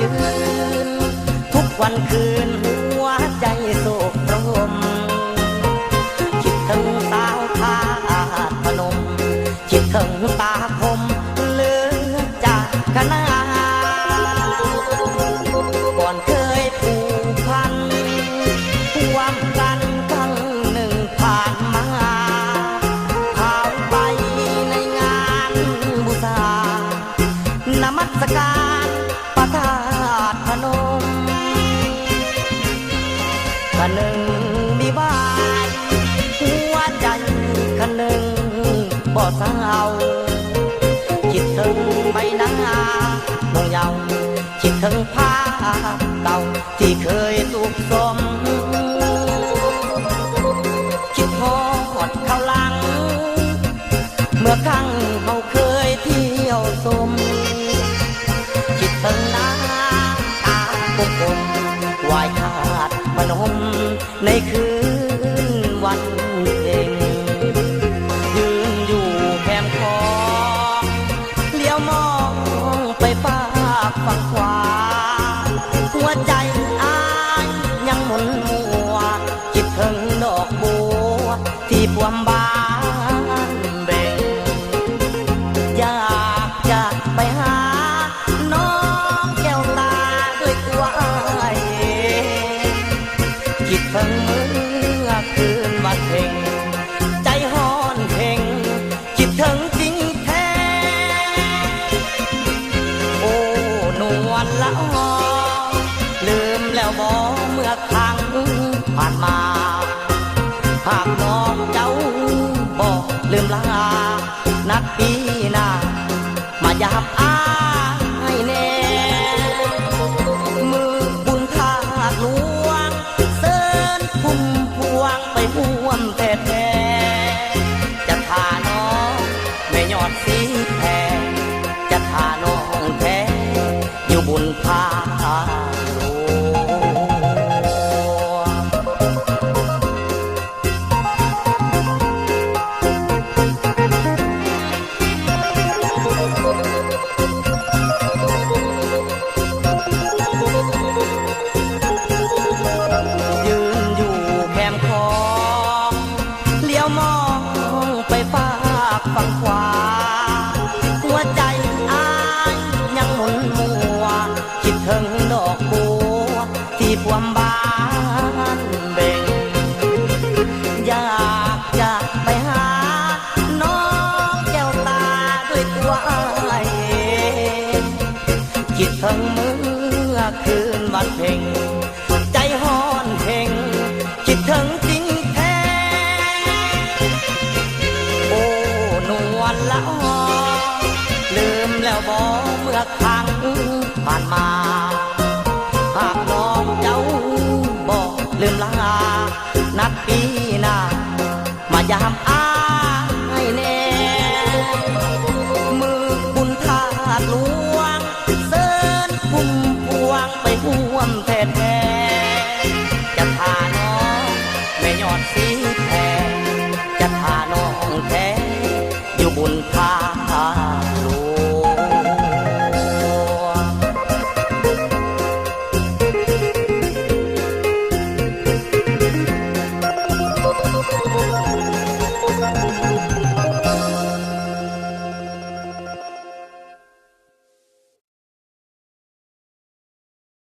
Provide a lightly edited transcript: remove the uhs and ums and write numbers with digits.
ยืนทุกวันคืนหัวใจโศกระหมคิดถึงสาวธาตุพนมคิดถึงตาคมเลือจากคณะก่อนเคยผูกพันความกันครั้งหนึ่งผ่านมาพาไปในงานบูชานมัสการพระธาตุพนมคันหนึ่งมีบ้านหัวใจคันหนึ่งบ่เศร้าคิดถึงใบหน้าน้องเยาว์คิดถึงภาพเก่าที่เคยสุขสมคิดทอดเข้าหลังเมื่อครั้งเราเคยเที่ยวชมคิดถึงหน้าตาปุกมไหว้ธาตุพนมในคืนวันเพ็ญยืนอยู่แคมป์คลองเลี้ยวมองไปฝากฝั่งขวาหัวใจอ้ายยังหมุนมัวคิดถึงดอกบัวที่ปวมบานเบ่งอยากจะไปหาน้องแก้วตาด้วยตัวเองคิดถึงเมื่อคืนวันเพ็ญใจฮ้อนเพ่งคิดถึงจริงแท้โอ้นวลละออลืมแล้วบ่เมื่อครั้งผ่านมาหากน้องเจ้าบอกลืมลานัดปีหน้ามายามอ้ายแน่มือบุญธาตุหลวงเสิญพุ่มพวงไปห่วมแท้จะทาน้องแม่ยอดสีแพงจะทาน้องแท้อยู่บุญธาตุหลวงยืนอยู่แคมป์คลองเลี้ยวมองไปฝากฝั่งขวาหัวใจอ้ายยังหมุนมัวคิดถึงดอกบัวที่ปวมบานเบ่งอยากจะไปหาน้องแก้วตาด้วยตัวเองคิดถึงเมื่อคืนวันเพ็ญใจฮ้อนเพ่งคิดถึงจริงแท้โอ้นวลละออลืมแล้วบ่เมื่อครั้งผ่านมาหากน้องเจ้าบอกลืมลานัดปีหน้ามายามอ้ายแน่มือบุญธาตุหลวงเสิญพุ่มพวงไปห่วมแท้จะทาน้องแม่ยอดสีแพงจะทาน้องแท้อยู่บุญธ